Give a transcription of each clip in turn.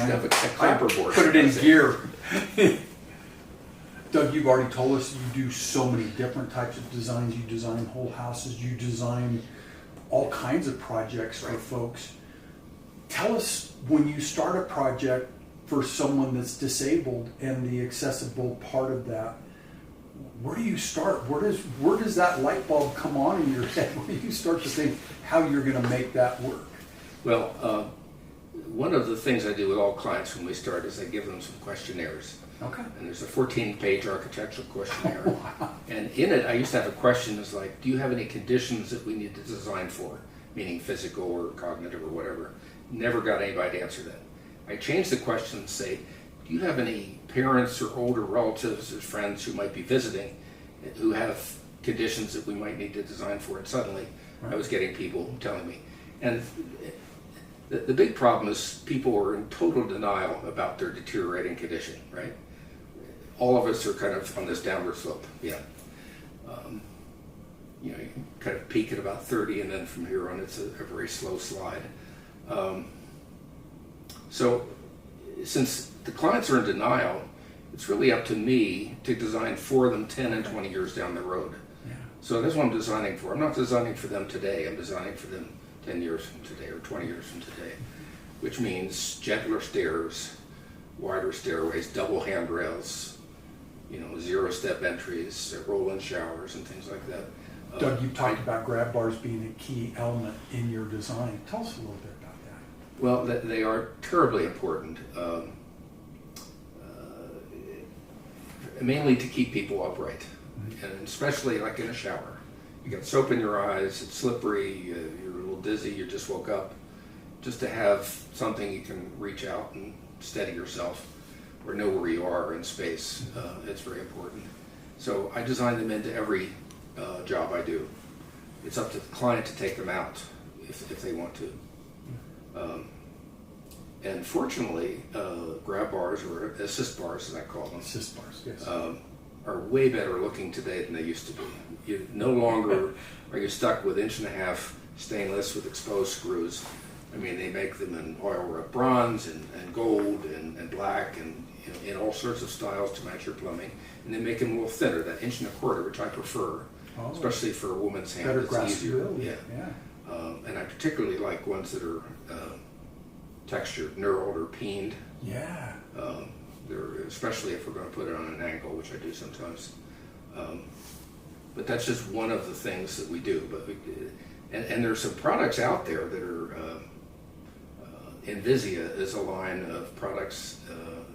have a clapper board. Put it in gear. Doug, you've already told us you do so many different types of designs. You design whole houses. You design all kinds of projects for folks. Tell us, when you start a project for someone that's disabled and the accessible part of that, where do you start? Where does that light bulb come on in your head? Where do you start to think how you're going to make that work? Well, one of the things I do with all clients when we start is I give them some questionnaires. Okay. And there's a 14-page architectural questionnaire. Oh, wow. And in it, I used to have a question that's like, do you have any conditions that we need to design for? Meaning physical or cognitive or whatever. Never got anybody to answer that. I changed the question and say, do you have any parents or older relatives or friends who might be visiting who have conditions that we might need to design for? And suddenly I was getting people telling me. And the big problem is people are in total denial about their deteriorating condition, right? All of us are kind of on this downward slope, yeah. You kind of peak at about 30, and then from here on it's a very slow slide. So since the clients are in denial, it's really up to me to design for them 10 and 20 years down the road. Yeah. So that's what I'm designing for. I'm not designing for them today, I'm designing for them 10 years from today or 20 years from today, which means gentler stairs, wider stairways, double handrails, zero-step entries, roll-in showers, and things like that. Doug, you talked about grab bars being a key element in your design. Tell us a little bit about that. Well, they are terribly important, mainly to keep people upright, and especially like in a shower. You got soap in your eyes, it's slippery, you're a little dizzy, you just woke up. Just to have something you can reach out and steady yourself or know where you are in space, it's very important. So I design them into every job I do. It's up to the client to take them out if they want to. And fortunately, grab bars, or assist bars as I call them, Assist bars, yes. are way better looking today than they used to be. You no longer are you stuck with 1.5-inch stainless with exposed screws. I mean, they make them in oil rub bronze and gold and black and in all sorts of styles to match your plumbing. And they make them a little thinner, that 1.25 inch, which I prefer, especially for a woman's hand. Better it's easier. graspability. Yeah. And I particularly like ones that are textured, knurled or peened. Yeah. Especially if we're going to put it on an angle, which I do sometimes. But that's just one of the things that we do. But and there's some products out there that are Invisia is a line of products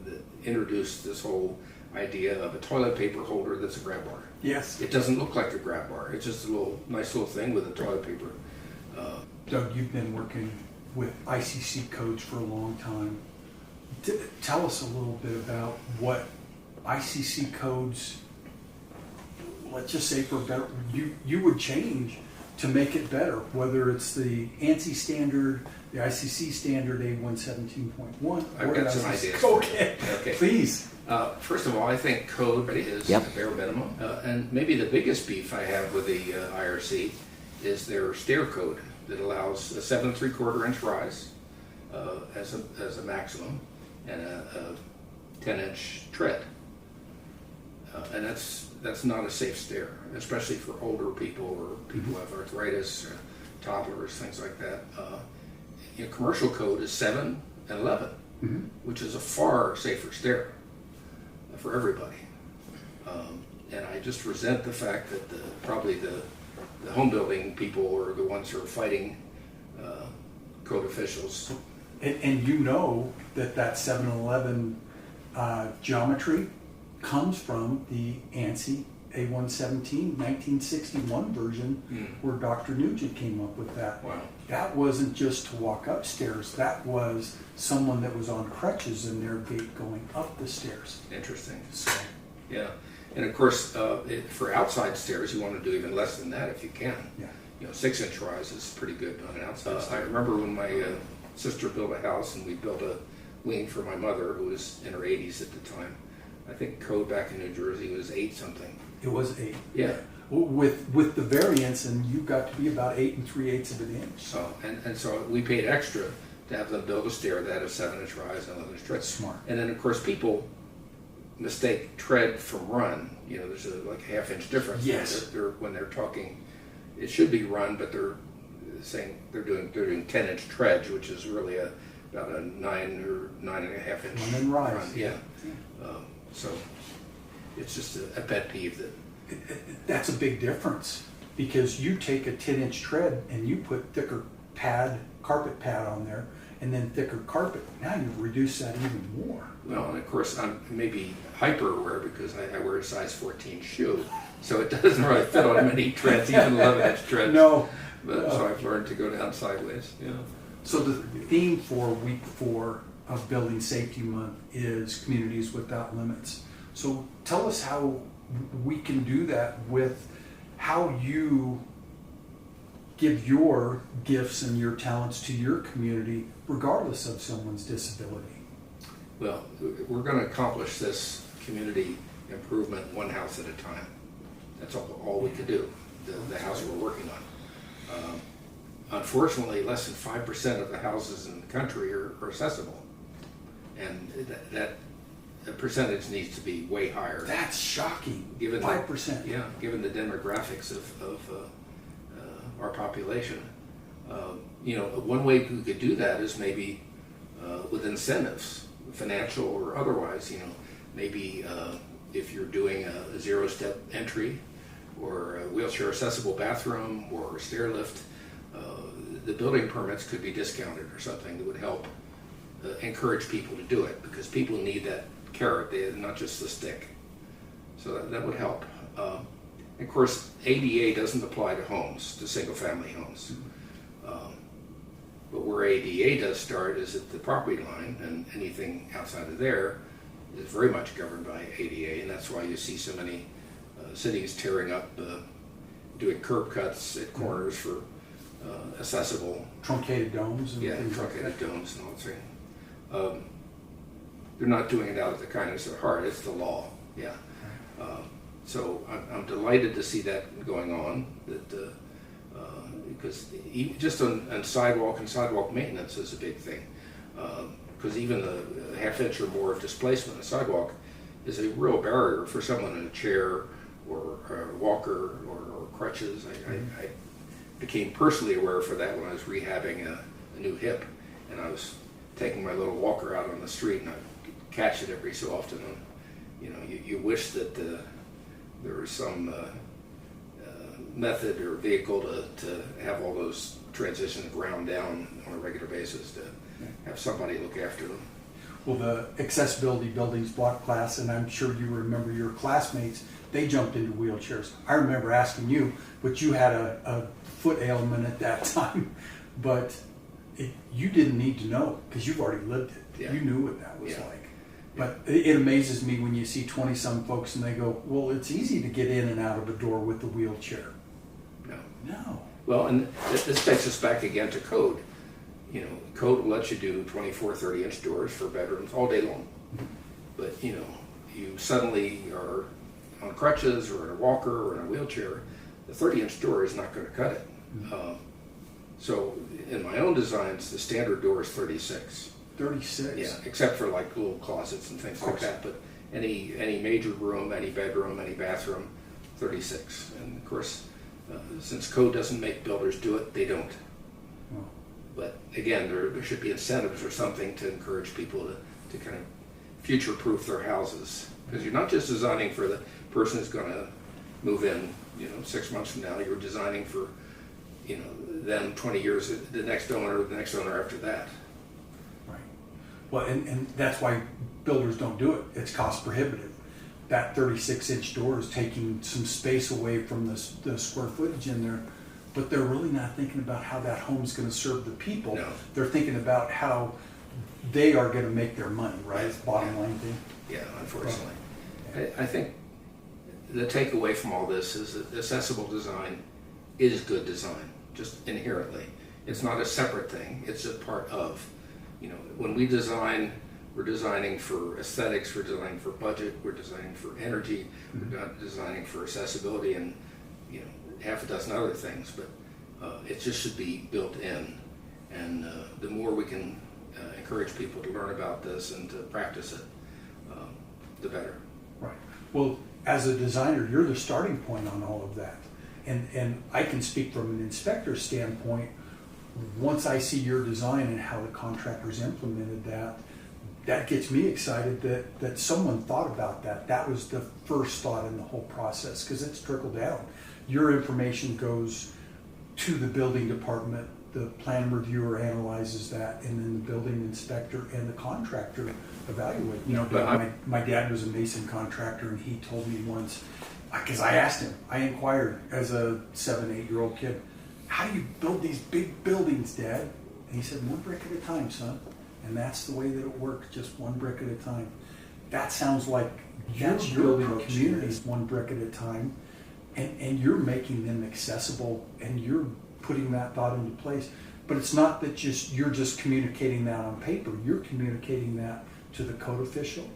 that introduced this whole idea of a toilet paper holder that's a grab bar. Yes. It doesn't look like a grab bar. It's just a nice little thing with a toilet paper. Doug, you've been working with ICC codes for a long time. Tell us a little bit about what ICC codes, let's just say for better, you would change to make it better, whether it's the ANSI standard, the ICC standard A117.1. I've got some ideas. Okay, please. First of all, I think code is the bare minimum. And maybe the biggest beef I have with the IRC is their stair code that allows a 7 3/4 inch rise as a maximum and a 10-inch tread. And that's not a safe stair, especially for older people or people who have arthritis, or toddlers, things like that. Commercial code is 7 and 11, which is a far safer stair for everybody. And I just resent the fact that probably the home building people are the ones who are fighting code officials. And that 7 and 11 geometry comes from the ANSI A117 1961 version where Dr. Nugent came up with that. Wow. That wasn't just to walk upstairs, that was someone that was on crutches in their gait going up the stairs. Interesting. So, yeah. And of course, for outside stairs, you want to do even less than that if you can. yeah. 6-inch rise is pretty good on an outside stair. I remember when my sister built a house and we built a wing for my mother who was in her 80s at the time. I think code back in New Jersey was 8 something. It was 8. Yeah. With the variance, and you got to be about 8 3/8 of an inch. So and so we paid extra to have them build a stair that had a 7-inch rise and 11-inch tread. That's smart. And then of course people mistake tread from run. You know, there's like a half-inch difference. Yes. When they're talking, it should be run, but they're saying they're doing 10-inch tread, which is really about a 9 or 9.5 inch And then rise. run. Yeah. So it's just a pet peeve that. That's a big difference, because you take a 10-inch tread and you put thicker carpet pad on there, and then thicker carpet. Now you reduce that even more. Well, and of course I'm maybe hyper aware because I wear a size 14 shoe, so it doesn't really fit on many treads, even 11-inch treads. No. But so I've learned to go down sideways. Yeah. So the theme for week 4 of Building Safety Month is Communities Without Limits. So tell us how we can do that with how you give your gifts and your talents to your community regardless of someone's disability. Well, we're going to accomplish this community improvement one house at a time. That's all we could do, the house we're working on. Unfortunately, less than 5% of the houses in the country are accessible. And that percentage needs to be way higher. That's shocking. Given 5%. Yeah, given the demographics of our population. You know, one way we could do that is maybe with incentives, financial or otherwise. You know, maybe if you're doing a 0-step entry or a wheelchair accessible bathroom or a stair lift, the building permits could be discounted or something that would help encourage people to do it, because people need that carrot, not just the stick. So that would help. Of course, ADA doesn't apply to homes, to single-family homes. But where ADA does start is at the property line, and anything outside of there is very much governed by ADA, and that's why you see so many cities tearing up, doing curb cuts at corners for accessible. Truncated domes. And Yeah, things like truncated that. domes and all that thing. They're not doing it out of the kindness of their heart, it's the law, yeah. So I'm delighted to see that going on, because just on sidewalk and sidewalk maintenance is a big thing. Because even the half-inch or more of displacement on the sidewalk is a real barrier for someone in a chair or a walker or crutches. I became personally aware for that when I was rehabbing a new hip, and I was taking my little walker out on the street, and I'd catch it every so often. And, you know, you wish that there was some method or vehicle to have all those transitions ground down on a regular basis, to have somebody look after them. Well, the accessibility buildings block class, and I'm sure you remember your classmates, they jumped into wheelchairs. I remember asking you, but you had a foot ailment at that time, but you didn't need to know because you've already lived it. Yeah. You knew what that was Yeah. like. But it amazes me when you see 20-some folks and they go, well, it's easy to get in and out of a door with a wheelchair. No. No. Well, and this takes us back again to code. You know, code will let you do 24, 30-inch doors for bedrooms all day long. But, you know, you suddenly are on crutches or in a walker or in a wheelchair, the 30-inch door is not going to cut it. So in my own designs, the standard door is 36. 36. Yeah, except for like little closets and things like that. But any major room, any bedroom, any bathroom, 36. And of course, since code doesn't make builders do it, they don't. Oh. But again, there should be incentives or something to encourage people to kind of future-proof their houses. Because you're not just designing for the person who's going to move in, you know, 6 months from now. You're designing for, you know, them 20 years, the next owner after that. Right. Well, and that's why builders don't do it. It's cost prohibitive. That 36-inch door is taking some space away from the square footage in there, but they're really not thinking about how that home's going to serve the people. No. They're thinking about how they are going to make their money, right? It's bottom line thing. Yeah, unfortunately. I think the takeaway from all this is that accessible design is good design, just inherently. It's not a separate thing, it's a part of. You know, when we design, we're designing for aesthetics, we're designing for budget, we're designing for energy, we're not designing for accessibility and, you know, half a dozen other things, but it just should be built in. And the more we can encourage people to learn about this and to practice it, the better. Right. Well, as a designer, you're the starting point on all of that. And I can speak from an inspector standpoint. Once I see your design and how the contractors implemented that, that gets me excited that someone thought about that. That was the first thought in the whole process, because it's trickled down. Your information goes to the building department, the plan reviewer analyzes that, and then the building inspector and the contractor evaluate. You know, my dad was a mason contractor, and he told me once, because I asked him, I inquired as a 7-8-year-old kid, how do you build these big buildings, Dad? And he said, one brick at a time, son. And that's the way that it works, just one brick at a time. That sounds like that's your building communities one brick at a time, and you're making them accessible, and you're putting that thought into place. But it's not that you're just communicating that on paper. You're communicating that to the code official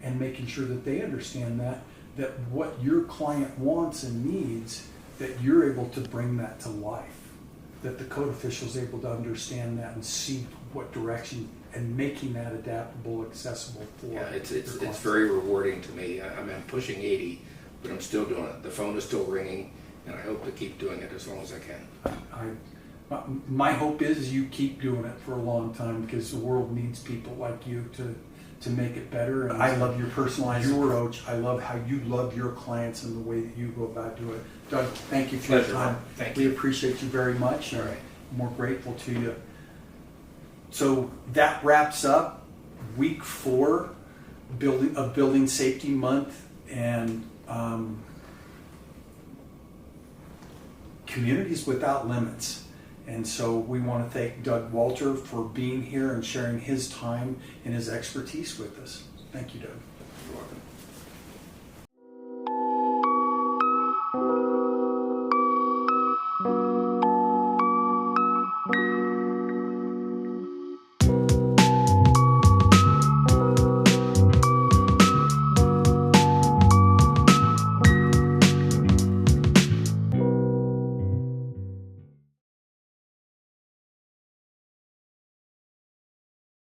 and making sure that they understand that what your client wants and needs, that you're able to bring that to life, that the code official is able to understand that and see what direction, and making that adaptable, accessible for. Yeah, it's very rewarding to me. I'm pushing 80, but I'm still doing it. The phone is still ringing, and I hope to keep doing it as long as I can. My hope is you keep doing it for a long time, because the world needs people like you to make it better. And I love your personalized approach. I love how you love your clients and the way that you go about doing it. Doug, thank you for your time. Thank you. We appreciate you very much. All right. We're grateful to you. So that wraps up week 4 of Building Safety Month, and Communities Without Limits. And so we want to thank Doug Walter for being here and sharing his time and his expertise with us. Thank you, Doug.